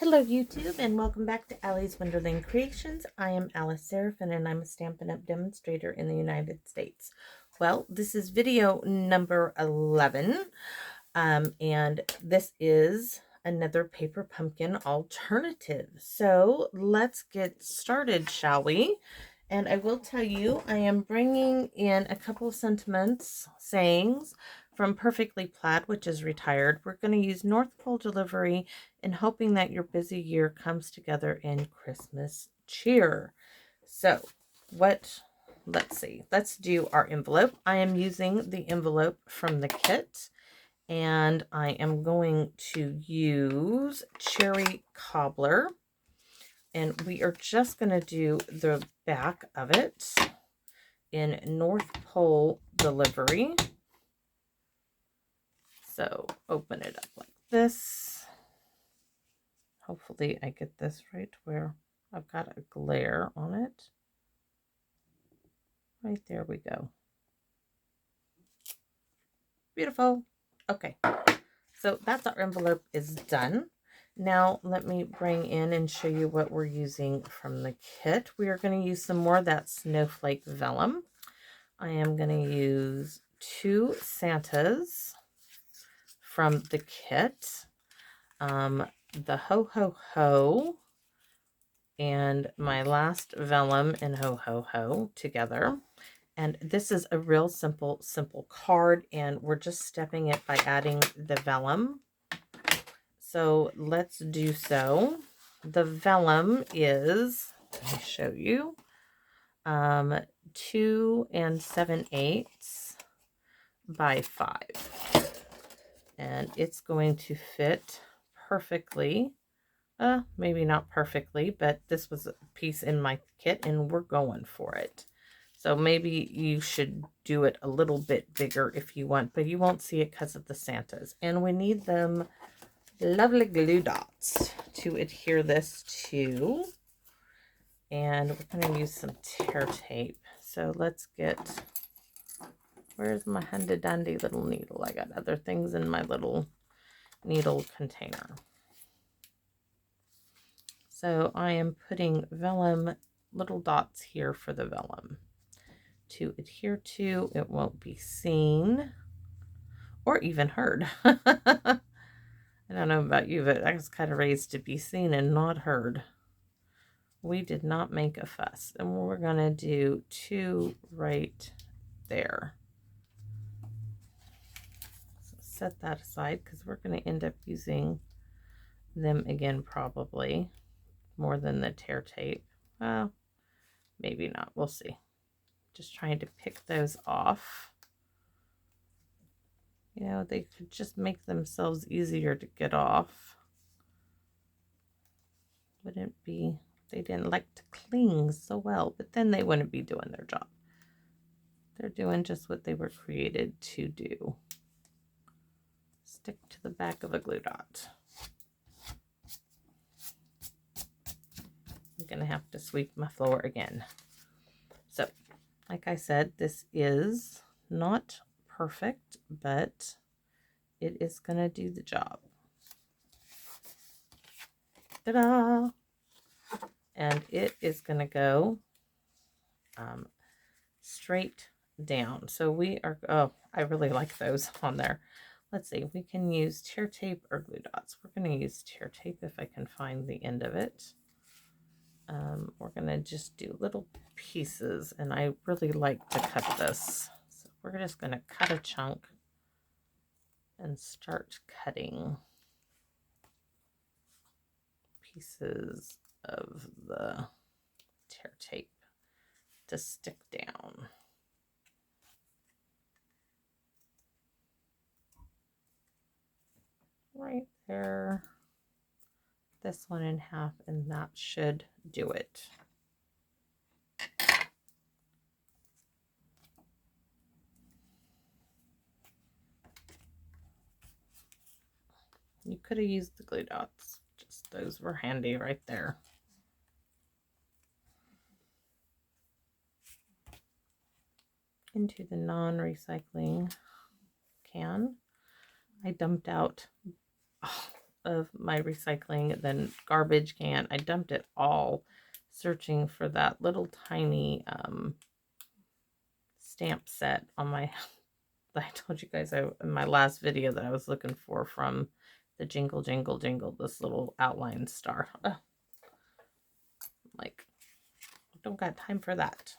Hello YouTube and welcome back to Allie's Wonderland Creations. I am Alice Seraphin and I'm a Stampin' Up! Demonstrator in the United States. Well, this is video number 11 and this is another paper pumpkin alternative. So let's get started, shall we? And I will tell you, I am bringing in a couple of sentiments, sayings from Perfectly Plaid, which is retired. We're going to use North Pole delivery and hoping that your busy year comes together in Christmas cheer. So let's see. Let's do our envelope. I am using the envelope from the kit. And I am going to use Cherry Cobbler. And we are just going to do the back of it in North Pole delivery. So open it up like this. Hopefully I get this right where I've got a glare on it. Right there we go. Beautiful. Okay. So that's our envelope is done. Now let me bring in and show you what we're using from the kit. We are going to use some more of that snowflake vellum. I am going to use 2 Santas from the kit. The Ho Ho Ho and my last vellum and Ho Ho Ho together. And this is a real simple card, and we're just stepping it by adding the vellum. So let's do so. The vellum is, let me show you, 2 7/8 by 5. And it's going to fit perfectly. Maybe not perfectly, but this was a piece in my kit and we're going for it. So maybe you should do it a little bit bigger if you want, but you won't see it because of the Santas. And we need them lovely glue dots to adhere this to. And we're going to use some tear tape. So let's get, where's my handy dandy little needle? I got other things in my little needle container. So I am putting vellum, little dots here for the vellum to adhere to. It won't be seen or even heard. I don't know about you, but I was kind of raised to be seen and not heard. We did not make a fuss. And we're going to do 2 right there. So set that aside because we're going to end up using them again probably more than the tear tape. Well, maybe not. We'll see. Just trying to pick those off. You know, they could just make themselves easier to get off. Wouldn't be, they didn't like to cling so well, but then they wouldn't be doing their job. They're doing just what they were created to do. Stick to the back of a glue dot. I'm going to have to sweep my floor again. So, like I said, this is not perfect, but it is going to do the job. Ta-da! And it is going to go straight down. So we are, oh, I really like those on there. Let's see, we can use tear tape or glue dots. We're going to use tear tape if I can find the end of it. We're going to just do little pieces, and I really like to cut this. So we're just going to cut a chunk and start cutting pieces of the tear tape to stick down. Right there. This one in half, and that should do it. You could have used the glue dots. Just those were handy right there. Into the non-recycling can. I dumped out of my recycling, then garbage can. I dumped it all searching for that little tiny stamp set on my that I told you guys in my last video that I was looking for from the Jingle Jingle Jingle, this little outline star. Like, don't got time for that.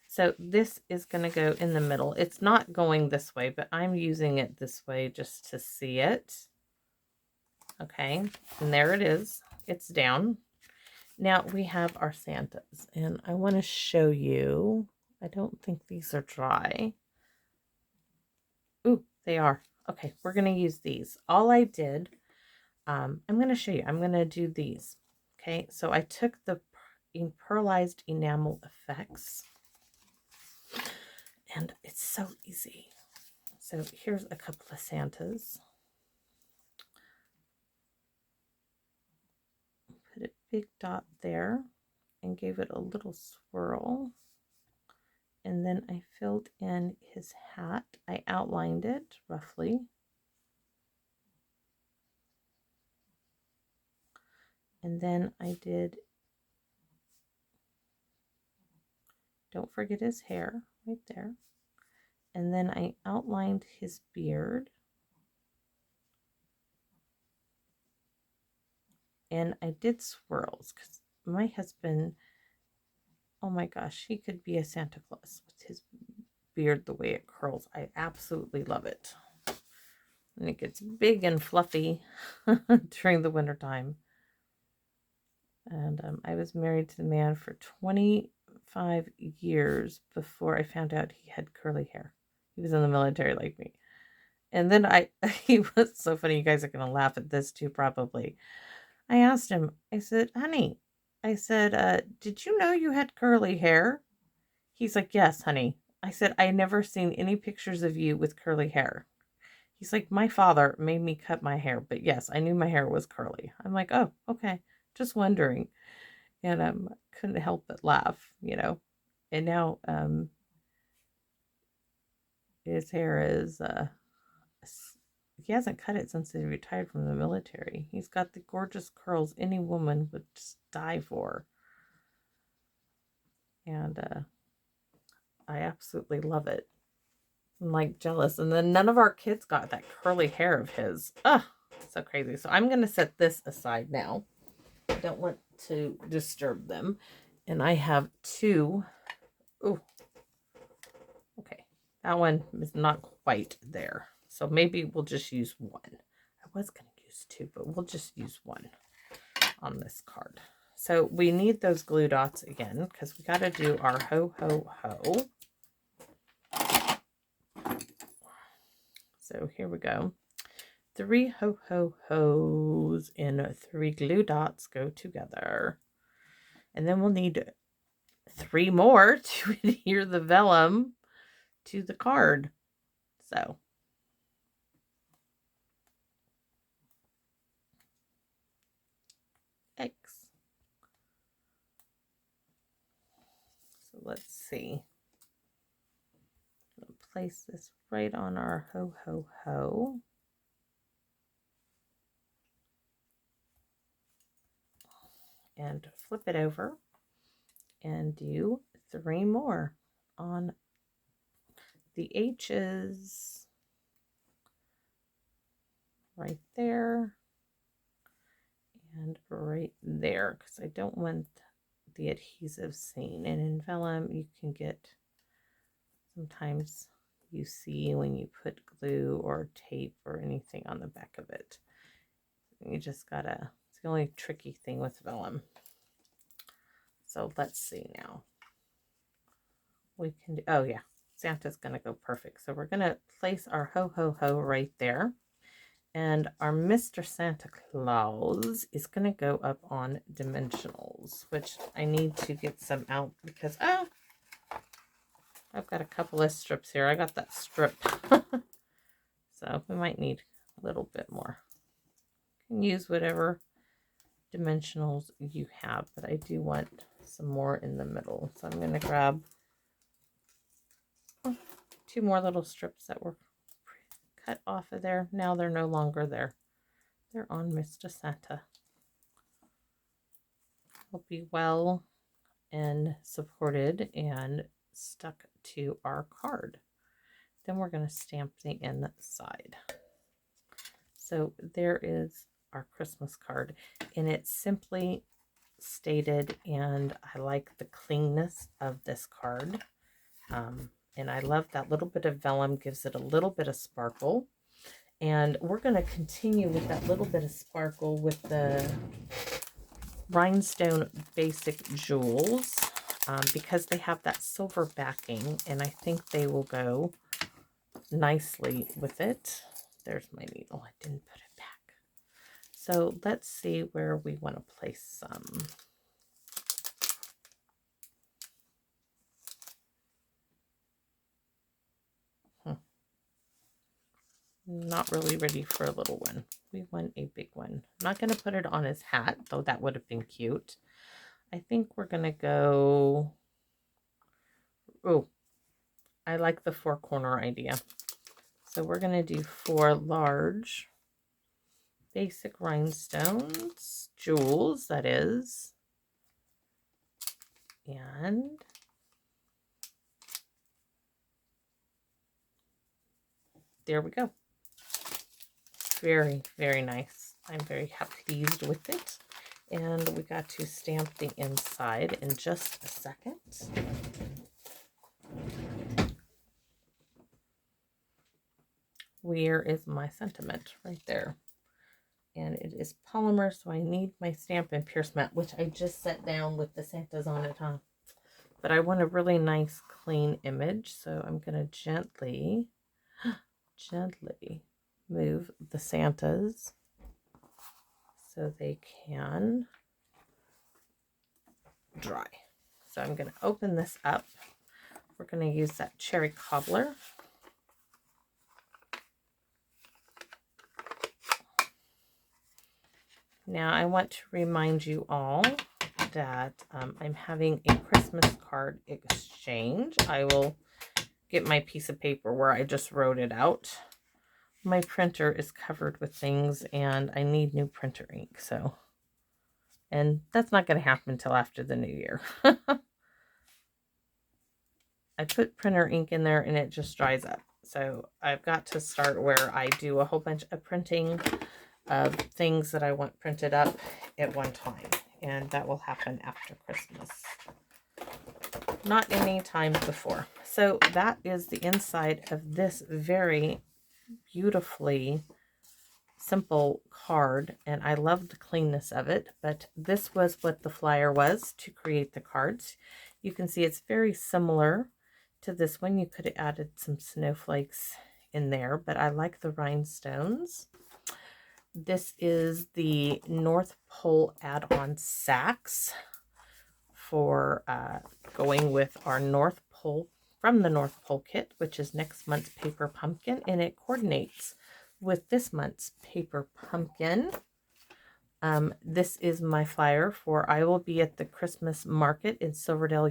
So this is going to go in the middle. It's not going this way, but I'm using it this way just to see it. Okay, and there it is. It's down. Now we have our Santas, and I want to show you. I don't think these are dry. Ooh, they are. Okay, we're going to use these. All I did, I'm going to show you. I'm going to do these. Okay, so I took the Pearlized Enamel Effects, and it's so easy. So here's a couple of Santas. Put a big dot there and gave it a little swirl. And then I filled in his hat. I outlined it roughly. And then I did, don't forget his hair right there. And then I outlined his beard. And I did swirls because my husband, oh my gosh, he could be a Santa Claus with his beard the way it curls. I absolutely love it. And it gets big and fluffy during the winter time. And I was married to the man for 25 years before I found out he had curly hair. He was in the military like me. And then he was so funny. You guys are going to laugh at this too, probably. I asked him, I said, honey, I said, did you know you had curly hair? He's like, yes, honey. I said, I never seen any pictures of you with curly hair. He's like, my father made me cut my hair, but yes, I knew my hair was curly. I'm like, oh, okay. Just wondering. And couldn't help but laugh, you know. And now his hair is he hasn't cut it since he retired from the military. He's got the gorgeous curls any woman would just die for. And I absolutely love it. I'm like jealous. And then none of our kids got that curly hair of his. Ugh, so crazy. So I'm going to set this aside now. I don't want to disturb them. And I have two. Ooh. Okay. That one is not quite there. So maybe we'll just use one. I was going to use two, but we'll just use one on this card. So we need those glue dots again because we got to do our ho, ho, ho. So here we go. 3 ho, ho, ho's and 3 glue dots go together. And then we'll need 3 more to adhere the vellum to the card. So X. So let's see. I'll place this right on our ho, ho, ho. And flip it over and do 3 more on the H's right there and right there because I don't want the adhesive seen. And in vellum you can get, sometimes you see when you put glue or tape or anything on the back of it. You just gotta, it's the only tricky thing with vellum. So let's see now. We can do, oh yeah, Santa's gonna go perfect. So we're gonna place our ho ho ho right there. And our Mr. Santa Claus is gonna go up on dimensionals, which I need to get some out because I've got a couple of strips here. I got that strip. So we might need a little bit more. You can use whatever dimensionals you have, but I do want some more in the middle. So I'm going to grab 2 more little strips that were cut off of there. Now they're no longer there. They're on Mr. Santa. Hope you well and supported and stuck to our card. Then we're going to stamp the inside. So there is our Christmas card, and it's simply stated, and I like the cleanness of this card. And I love that little bit of vellum, gives it a little bit of sparkle. And we're going to continue with that little bit of sparkle with the Rhinestone Basic Jewels, because they have that silver backing, and I think they will go nicely with it. There's my needle. I didn't put it back. So let's see where we want to place some. Not really ready for a little one. We want a big one. I'm not going to put it on his hat, though that would have been cute. I think we're going to go... Oh, I like the 4-corner idea. So we're going to do 4 large basic rhinestones, jewels, that is. And there we go. Very, very nice. I'm very pleased with it. And we got to stamp the inside in just a second. Where is my sentiment? Right there. And it is polymer, so I need my Stampin' Pierce mat, which I just set down with the Santas on it, huh? But I want a really nice, clean image, so I'm going to gently move the Santas so they can dry. So I'm going to open this up. We're going to use that cherry cobbler. Now I want to remind you all that I'm having a Christmas card exchange. I will get my piece of paper where I just wrote it out. My printer is covered with things and I need new printer ink, so, and that's not going to happen until after the new year. I put printer ink in there and it just dries up. So I've got to start where I do a whole bunch of printing of things that I want printed up at one time. And that will happen after Christmas. Not any time before. So that is the inside of this very beautifully simple card, and I love the cleanness of it, but this was what the flyer was to create the cards. You can see it's very similar to this one. You could have added some snowflakes in there, but I like the rhinestones. This is the North Pole add-on sacks for going with our North Pole, from the North Pole kit, which is next month's Paper Pumpkin, and it coordinates with this month's Paper Pumpkin. This is my flyer for I will be at the Christmas market in Silverdale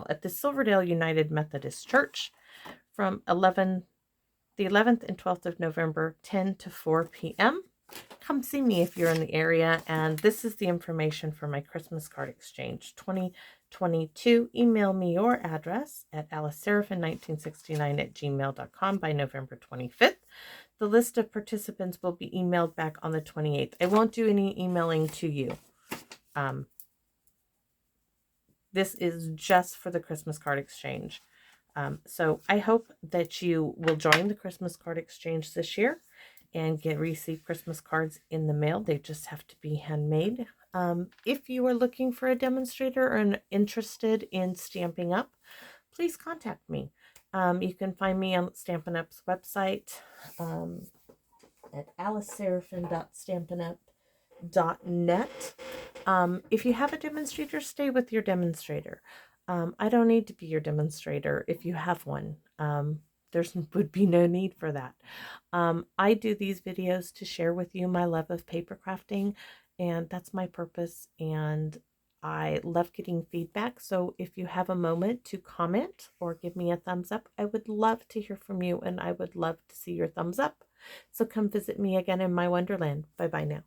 at the Silverdale United Methodist Church from the 11th and 12th of November, 10 to 4 p.m. Come see me if you're in the area. And this is the information for my Christmas card exchange 2022. Email me your address at aliceseraphin1969@gmail.com by November 25th. The list of participants will be emailed back on the 28th. I won't do any emailing to you. This is just for the Christmas card exchange. So I hope that you will join the Christmas card exchange this year and receive Christmas cards in the mail. They just have to be handmade. If you are looking for a demonstrator or interested in Stampin' Up, please contact me. You can find me on Stampin' Up's website at aliceseraphin.stampinup.net. If you have a demonstrator, stay with your demonstrator. I don't need to be your demonstrator if you have one. There would be no need for that. I do these videos to share with you my love of paper crafting, and that's my purpose, and I love getting feedback. So if you have a moment to comment or give me a thumbs up, I would love to hear from you, and I would love to see your thumbs up So come visit me again in my wonderland. Bye-bye now.